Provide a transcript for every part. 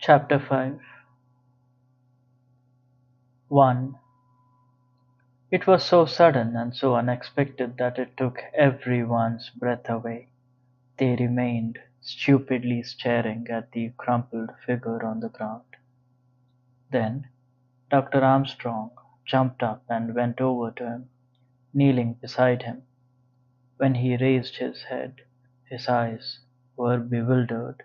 Chapter 5 1. It was so sudden and so unexpected that it took everyone's breath away. They remained stupidly staring at the crumpled figure on the ground. Then Dr. Armstrong jumped up and went over to him, kneeling beside him. When he raised his head, his eyes were bewildered.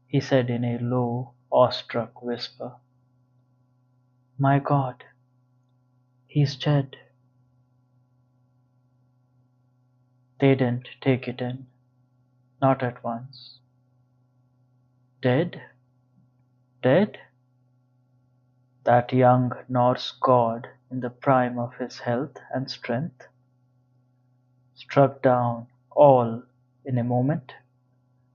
He said in a low, awestruck whisper, "My God, he's dead." They didn't take it in, not at once. Dead? Dead? That young Norse god in the prime of his health and strength? Struck down all in a moment?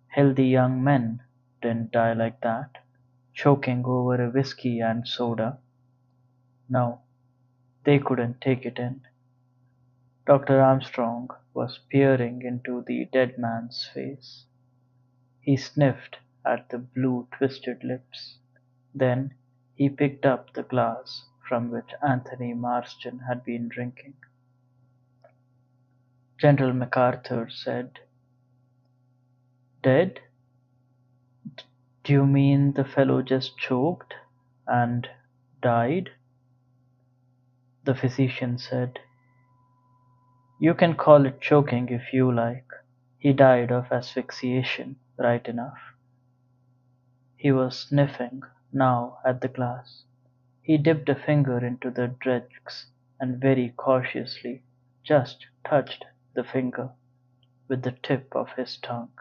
Healthy young men didn't die like that, choking over a whiskey and soda. No, they couldn't take it in. Dr. Armstrong was peering into the dead man's face. He sniffed at the blue twisted lips. Then he picked up the glass from which Anthony Marston had been drinking. General MacArthur said, "Dead? Do you mean the fellow just choked and died?" The physician said, "You can call it choking if you like. He died of asphyxiation, right enough." He was sniffing now at the glass. He dipped a finger into the dregs and very cautiously just touched the finger with the tip of his tongue.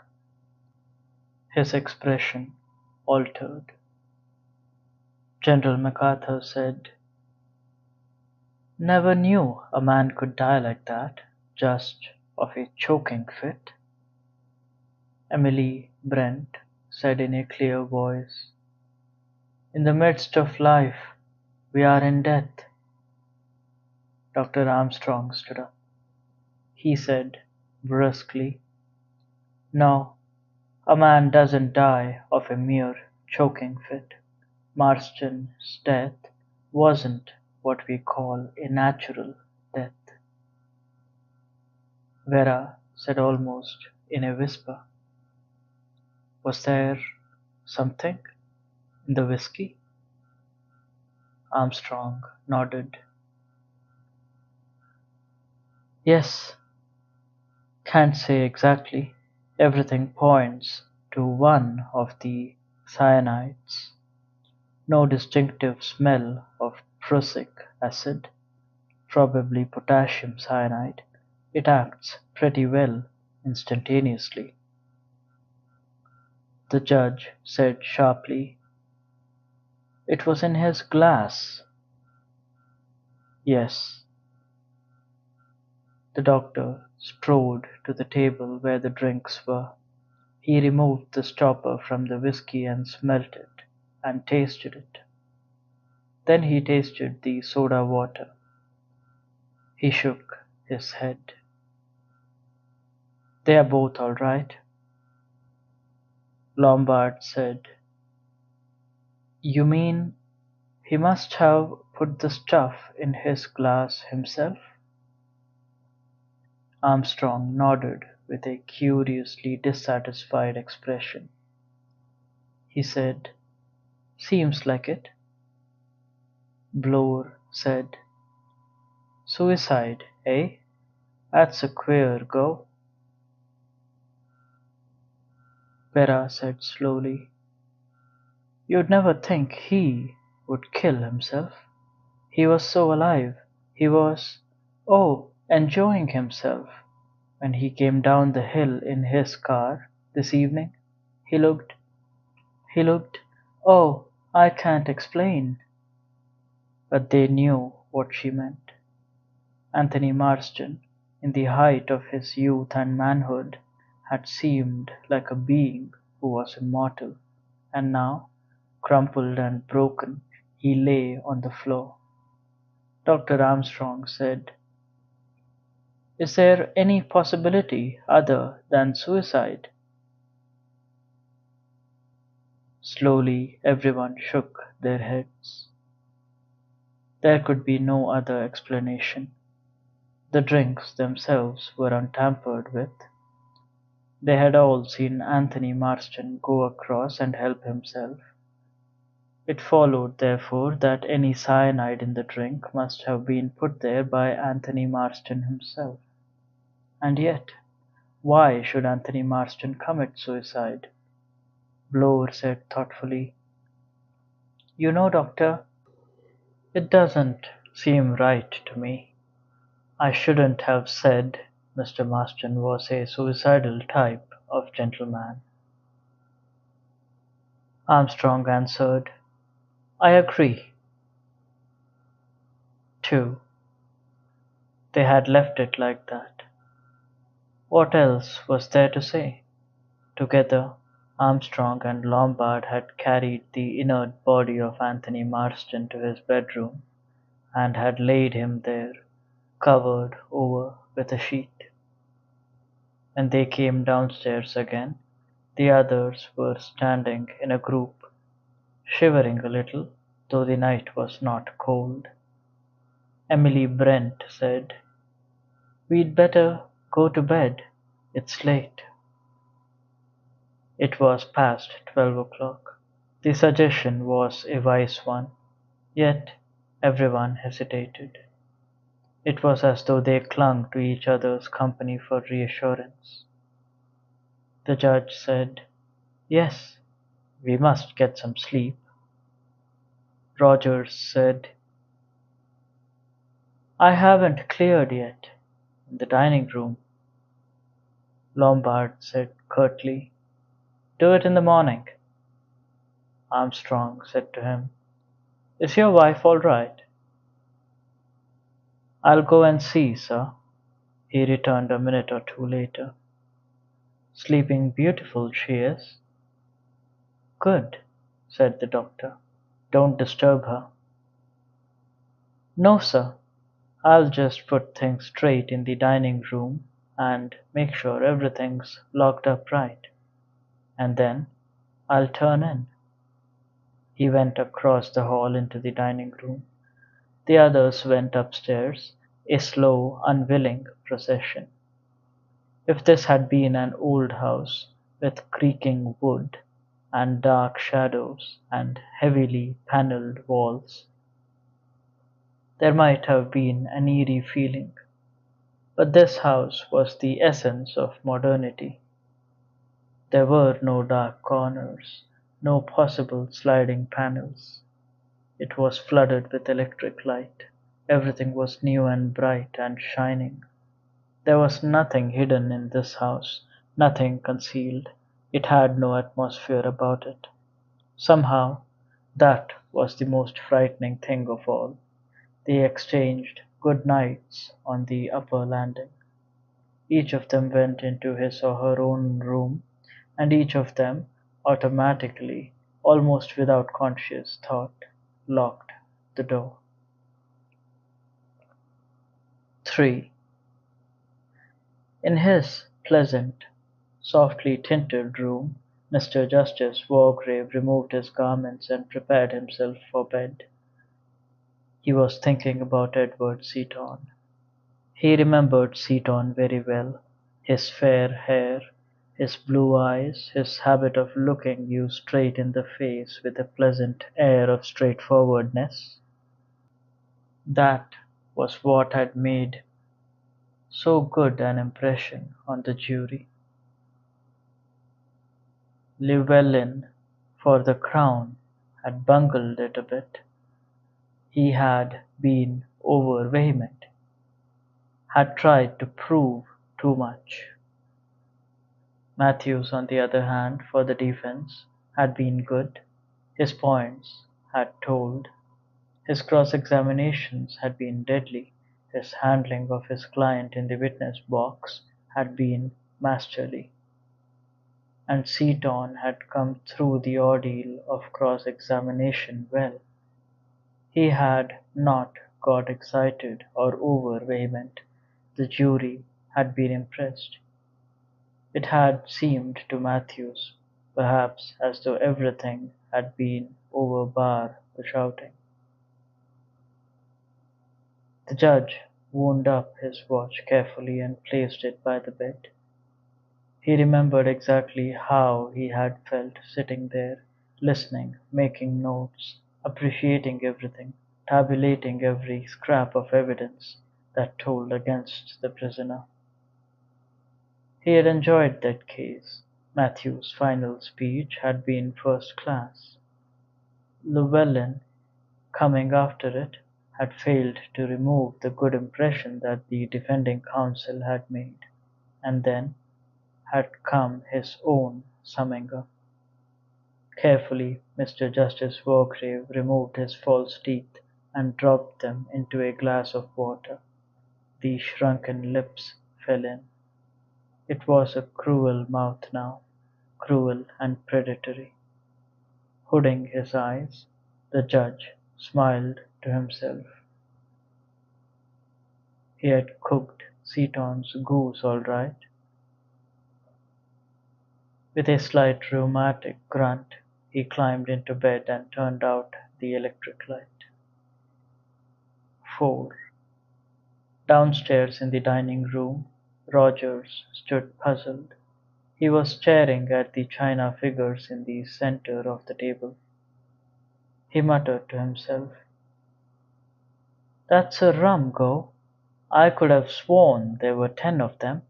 His expression altered. General MacArthur said, "Never knew a man could die like that, just of a choking fit." Emily Brent said in a clear voice, "In the midst of life we are in death." Dr. Armstrong stood up. He said brusquely, "No, a man doesn't die of a mere choking fit. Marston's death wasn't what we call a natural death." Vera said almost in a whisper, "Was there something in the whiskey?" Armstrong nodded. "Yes, can't say exactly. Everything points to one of the cyanides. No distinctive smell of prussic acid. Probably potassium cyanide. It acts pretty well instantaneously." The judge said sharply, "It was in his glass." "Yes." The doctor strode to the table where the drinks were. He removed the stopper from the whiskey and smelt it, and tasted it. Then he tasted the soda water. He shook his head. "They are both all right." Lombard said, "You mean he must have put the stuff in his glass himself?" Armstrong nodded with a curiously dissatisfied expression. He said, "Seems like it." Bloor said, "Suicide, eh? That's a queer go." Vera said slowly, "You'd never think he would kill himself. He was so alive. He was, oh, enjoying himself. When he came down the hill in his car this evening, he looked, oh, I can't explain." But they knew what she meant. Anthony Marston, in the height of his youth and manhood, had seemed like a being who was immortal, and now, crumpled and broken, he lay on the floor. Dr. Armstrong said, "Is there any possibility other than suicide?" Slowly everyone shook their heads. There could be no other explanation. The drinks themselves were untampered with. They had all seen Anthony Marston go across and help himself. It followed, therefore, that any cyanide in the drink must have been put there by Anthony Marston himself. And yet, why should Anthony Marston commit suicide? Blower said thoughtfully, "You know, Doctor, it doesn't seem right to me. I shouldn't have said Mr. Marston was a suicidal type of gentleman." Armstrong answered, "I agree, too." They had left it like that. What else was there to say? Together, Armstrong and Lombard had carried the inert body of Anthony Marston to his bedroom, and had laid him there, covered over with a sheet. When they came downstairs again, the others were standing in a group, shivering a little, though the night was not cold. Emily Brent said, "We'd better go to bed. It's late." It was past 12 o'clock. The suggestion was a wise one, yet everyone hesitated. It was as though they clung to each other's company for reassurance. The judge said, "Yes, we must get some sleep." Rogers said, "I haven't cleared yet, in the dining room." Lombard said curtly, "Do it in the morning." Armstrong said to him, "Is your wife all right?" "I'll go and see, sir," he returned a minute or two later. "Sleeping beautiful she is." "Good," said the doctor. "Don't disturb her." "No, sir. I'll just put things straight in the dining room and make sure everything's locked up right. And then I'll turn in." He went across the hall into the dining room. The others went upstairs, a slow, unwilling procession. If this had been an old house, with creaking wood, and dark shadows, and heavily panelled walls, there might have been an eerie feeling. But this house was the essence of modernity. There were no dark corners, no possible sliding panels. It was flooded with electric light. Everything was new and bright and shining. There was nothing hidden in this house, nothing concealed. It had no atmosphere about it. Somehow, that was the most frightening thing of all. They exchanged good nights on the upper landing. Each of them went into his or her own room, and each of them automatically, almost without conscious thought, locked the door. 3. In his pleasant, softly tinted room, Mr. Justice Wargrave removed his garments and prepared himself for bed. He was thinking about Edward Seaton. He remembered Seaton very well, his fair hair, his blue eyes, his habit of looking you straight in the face with a pleasant air of straightforwardness. That was what had made so good an impression on the jury. Llewellyn, for the Crown, had bungled it a bit. He had been over vehement, had tried to prove too much. Matthews, on the other hand, for the defense, had been good. His points had told. His cross-examinations had been deadly. His handling of his client in the witness box had been masterly. And Seaton had come through the ordeal of cross-examination well. He had not got excited or over vehement. The jury had been impressed. It had seemed to Matthews perhaps as though everything had been over bar the shouting. The judge wound up his watch carefully and placed it by the bed. He remembered exactly how he had felt sitting there, listening, making notes, appreciating everything, tabulating every scrap of evidence that told against the prisoner. He had enjoyed that case. Matthew's final speech had been first class. Llewellyn, coming after it, had failed to remove the good impression that the defending counsel had made. And then had come his own summing up. Carefully Mr. Justice Wargrave removed his false teeth and dropped them into a glass of water. The shrunken lips fell in. It was a cruel mouth now, cruel and predatory. Hooding his eyes, the judge smiled to himself. He had cooked Seaton's goose all right. With a slight rheumatic grunt, he climbed into bed and turned out the electric light. 4. Downstairs in the dining room, Rogers stood puzzled. He was staring at the china figures in the center of the table. He muttered to himself, "That's a rum go. I could have sworn there were 10 of them."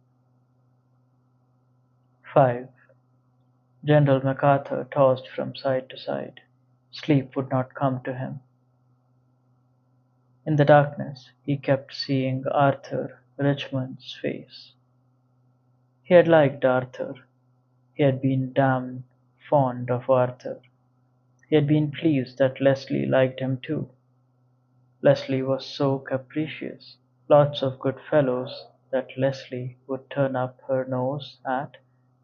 5. General MacArthur tossed from side to side. Sleep would not come to him. In the darkness he kept seeing Arthur Richmond's face. He had liked Arthur. He had been damned fond of Arthur. He had been pleased that Leslie liked him too. Leslie was so capricious. Lots of good fellows that Leslie would turn up her nose at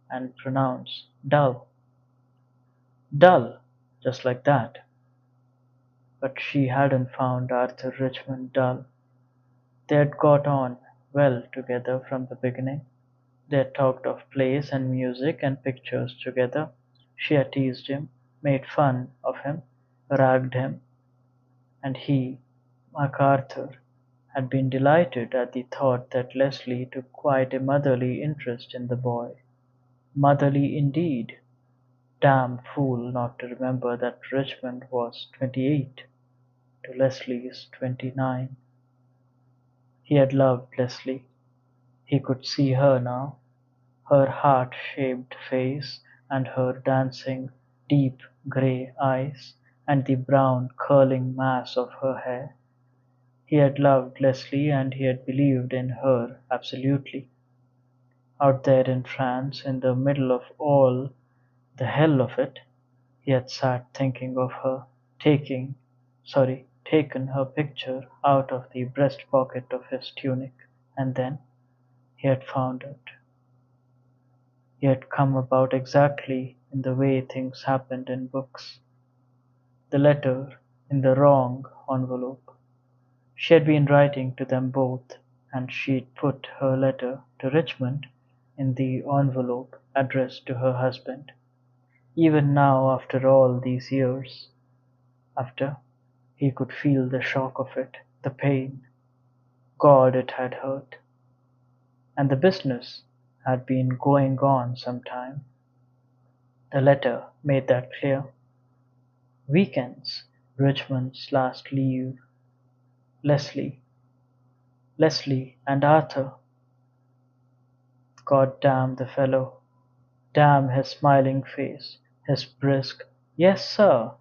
and pronounce dull. Dull, just like that. But she hadn't found Arthur Richmond dull. They had got on well together from the beginning. They had talked of plays and music and pictures together. She had teased him, made fun of him, ragged him, and he, MacArthur, had been delighted at the thought that Leslie took quite a motherly interest in the boy. Motherly indeed. Damn fool not to remember that Richmond was 28 to Leslie's 29. He had loved Leslie. He could see her now, her heart-shaped face and her dancing, deep grey eyes, and the brown curling mass of her hair. He had loved Leslie and he had believed in her absolutely. Out there in France, in the middle of all the hell of it, he had sat thinking of her, taken her picture out of the breast pocket of his tunic, and then he had found it. He had come about exactly in the way things happened in books. The letter in the wrong envelope. She had been writing to them both, and she'd put her letter to Richmond in the envelope addressed to her husband. Even now, after all these years, after, he could feel the shock of it, the pain. God, it had hurt. And the business had been going on some time. The letter made that clear. Weekends, Richmond's last leave. Leslie, Leslie and Arthur. God damn the fellow. Damn his smiling face, his brisk "Yes, sir,"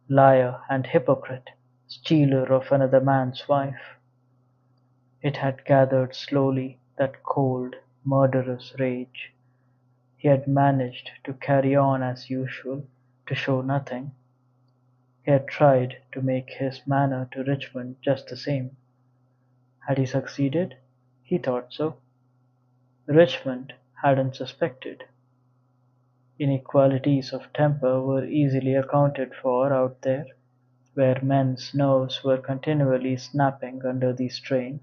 liar and hypocrite, stealer of another man's wife. It had gathered slowly, that cold, murderous rage. He had managed to carry on as usual, to show nothing. He had tried to make his manner to Richmond just the same. Had he succeeded? He thought so. Richmond hadn't suspected. Inequalities of temper were easily accounted for out there, where men's nerves were continually snapping under the strain.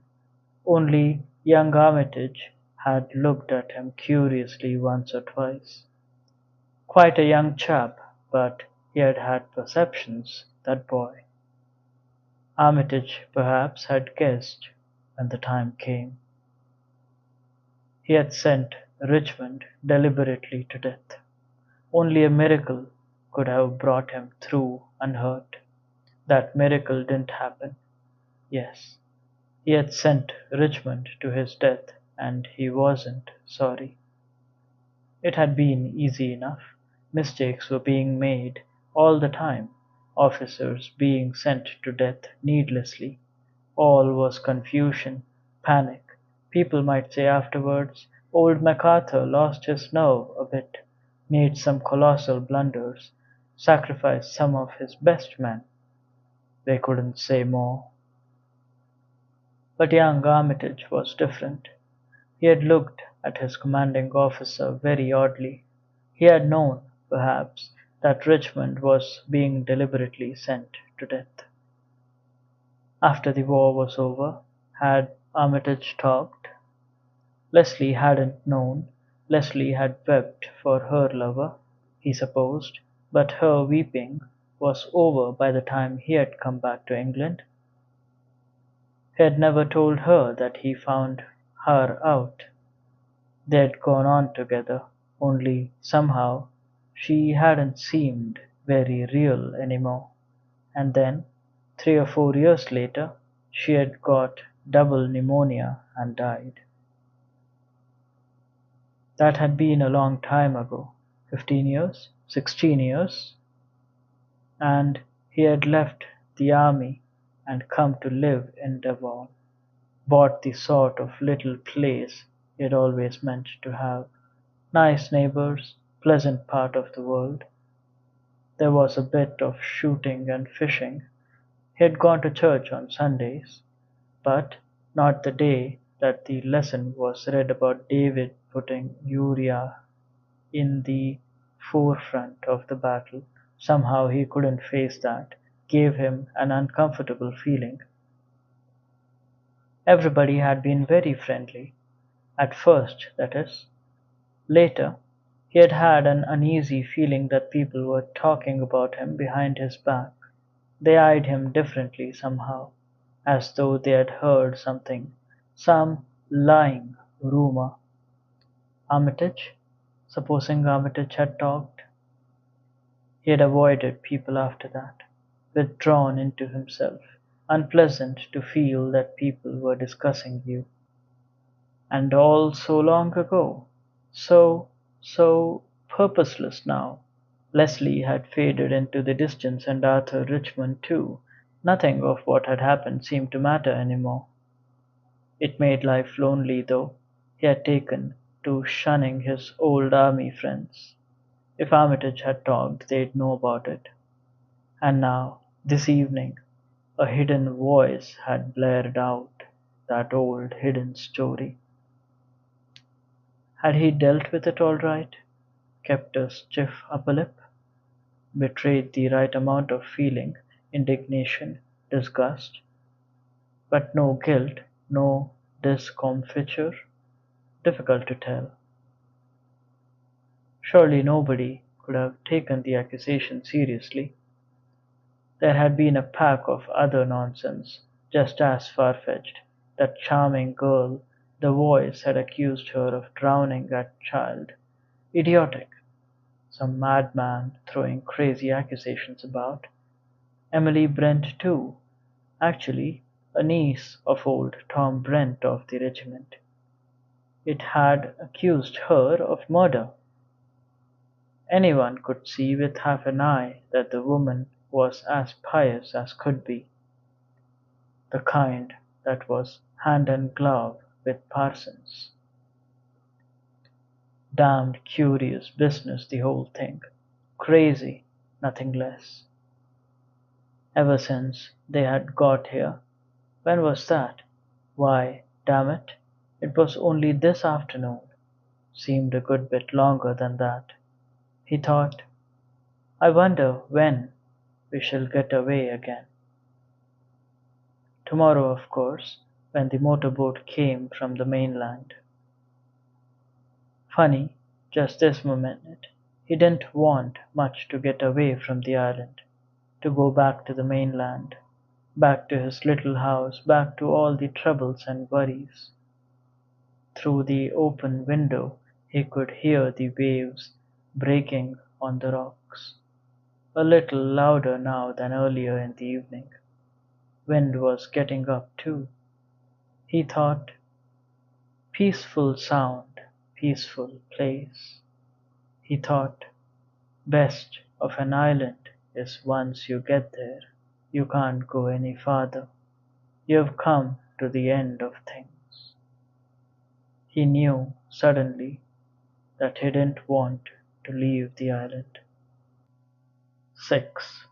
Only young Armitage had looked at him curiously once or twice. Quite a young chap, but he had had perceptions, that boy. Armitage perhaps had guessed when the time came. He had sent Richmond deliberately to death. Only a miracle could have brought him through unhurt. That miracle didn't happen. Yes, he had sent Richmond to his death, and he wasn't sorry. It had been easy enough. Mistakes were being made all the time, officers being sent to death needlessly. All was confusion, panic. People might say afterwards, old MacArthur lost his nerve a bit, made some colossal blunders, sacrificed some of his best men. They couldn't say more. But young Armitage was different. He had looked at his commanding officer very oddly. He had known, perhaps, that Richmond was being deliberately sent to death. After the war was over, had Armitage talked? Leslie hadn't known. Leslie had wept for her lover, he supposed, but her weeping was over by the time he had come back to England. He had never told her that he found her out. They had gone on together, only somehow she hadn't seemed very real any more. And then, 3 or 4 years later, she had got double pneumonia and died. That had been a long time ago, 15 years, 16 years, and he had left the army and come to live in Devon, bought the sort of little place he had always meant to have. Nice neighbors, pleasant part of the world. There was a bit of shooting and fishing. He had gone to church on Sundays, but not the day that the lesson was read about David putting Uriah in the forefront of the battle. Somehow he couldn't face that, gave him an uncomfortable feeling. Everybody had been very friendly, at first, that is. Later, he had had an uneasy feeling that people were talking about him behind his back. They eyed him differently somehow, as though they had heard something, some lying rumor. Armitage? Supposing Armitage had talked? He had avoided people after that, withdrawn into himself. Unpleasant to feel that people were discussing you. And all so long ago. So purposeless now. Leslie had faded into the distance and Arthur Richmond too. Nothing of what had happened seemed to matter any more. It made life lonely though. He had taken to shunning his old army friends. If Armitage had talked, they'd know about it. And now, this evening, a hidden voice had blared out that old hidden story. Had he dealt with it all right? Kept a stiff upper lip? Betrayed the right amount of feeling, indignation, disgust? But no guilt, no discomfiture? Difficult to tell. Surely nobody could have taken the accusation seriously. There had been a pack of other nonsense, just as far-fetched. That charming girl, the voice had accused her of drowning that child. Idiotic. Some madman throwing crazy accusations about. Emily Brent too. Actually, a niece of old Tom Brent of the regiment. It had accused her of murder. Anyone could see with half an eye that the woman was as pious as could be, the kind that was hand and glove with parsons. Damned curious business the whole thing. Crazy, nothing less. Ever since they had got here. When was that? Why, damn it, it was only this afternoon. Seemed a good bit longer than that. He thought, I wonder when we shall get away again. Tomorrow, of course, when the motorboat came from the mainland. Funny, just this minute, He didn't want much to get away from the island, to go back to the mainland, back to his little house, back to all the troubles and worries. Through the open window he could hear the waves breaking on the rocks, a little louder now than earlier in the evening. Wind was getting up too. He thought, peaceful sound, peaceful place. He thought, best of an island is once you get there, you can't go any farther. You've come to the end of things. He knew suddenly that he didn't want to leave the island. 6.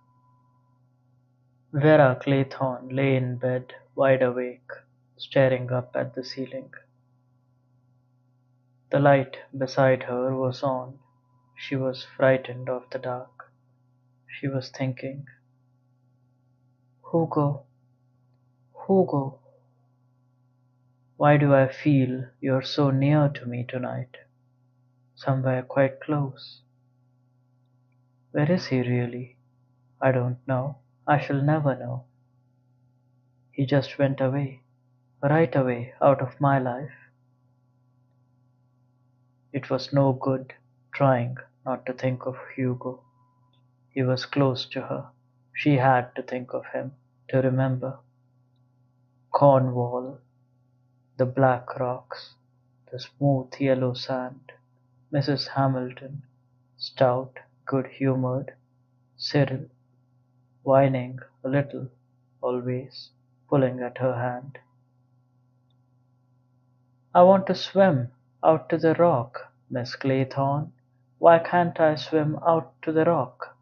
Vera Claythorne lay in bed, wide awake, staring up at the ceiling. The light beside her was on. She was frightened of the dark. She was thinking, Hugo, Hugo, why do I feel you're so near to me tonight? Somewhere quite close. Where is he really? I don't know. I shall never know. He just went away, right away out of my life. It was no good trying not to think of Hugo. He was close to her. She had to think of him, to remember. Cornwall, the black rocks, the smooth yellow sand, Mrs. Hamilton, stout, good-humoured, Cyril, whining a little, always, pulling at her hand. I want to swim out to the rock, Miss Claythorne. Why can't I swim out to the rock?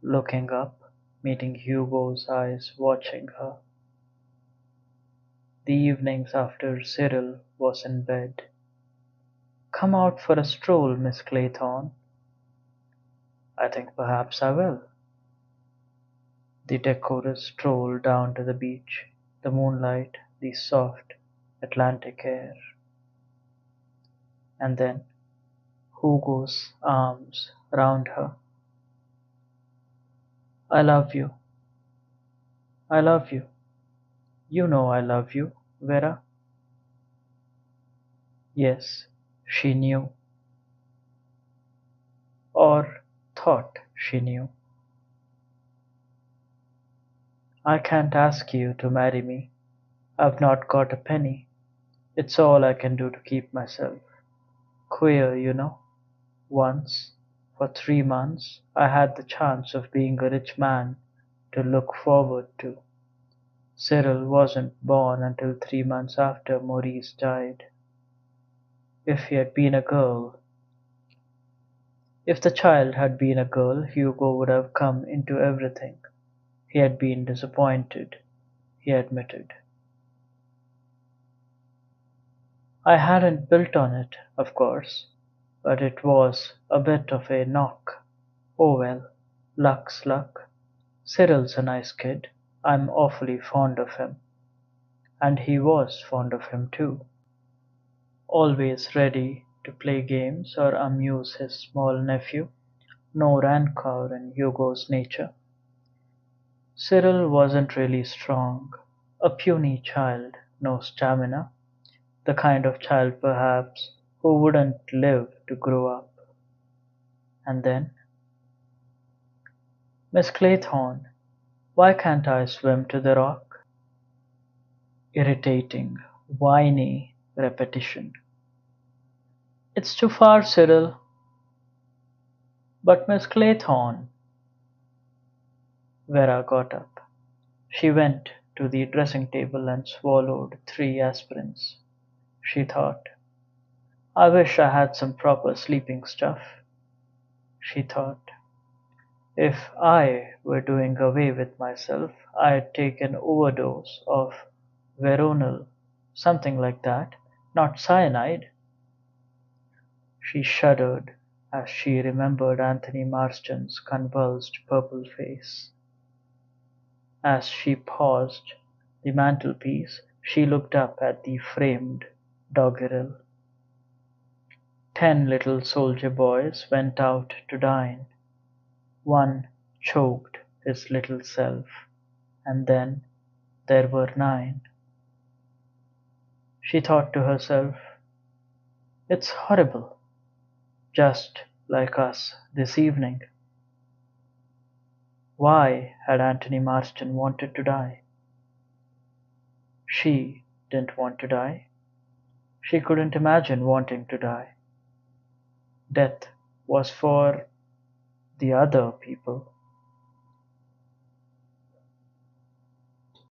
Looking up, meeting Hugo's eyes watching her. The evenings after Cyril was in bed. Come out for a stroll, Miss Claythorne. I think perhaps I will. The decorous stroll down to the beach, the moonlight, the soft Atlantic air. And then Hugo's arms round her. I love you. I love you. You know I love you, Vera. Yes, she knew. Or thought she knew. I can't ask you to marry me. I've not got a penny. It's all I can do to keep myself. Queer, you know. Once, for 3 months, I had the chance of being a rich man to look forward to. Cyril wasn't born until 3 months after Maurice died. If he had been a girl, if the child had been a girl, Hugo would have come into everything. He had been disappointed, he admitted. I hadn't built on it, of course, but it was a bit of a knock. Oh well, luck's luck. Cyril's a nice kid. I'm awfully fond of him. And he was fond of him too. Always ready to play games or amuse his small nephew. No rancor in Hugo's nature. Cyril wasn't really strong. A puny child, no stamina. The kind of child perhaps who wouldn't live to grow up. And then, Miss Claythorne, why can't I swim to the rock? Irritating, whiny repetition. It's too far, Cyril. But Miss Claythorne. Vera got up. She went to the dressing table and swallowed 3 aspirins. She thought, I wish I had some proper sleeping stuff. She thought, if I were doing away with myself, I'd take an overdose of veronal, something like that, not cyanide. She shuddered as she remembered Anthony Marston's convulsed purple face. As she paused the mantelpiece, she looked up at the framed doggerel. 10 little soldier boys went out to dine. One choked his little self, and then there were 9. She thought to herself, "It's horrible, just like us this evening." Why had Anthony Marston wanted to die? She didn't want to die. She couldn't imagine wanting to die. Death was for the other people.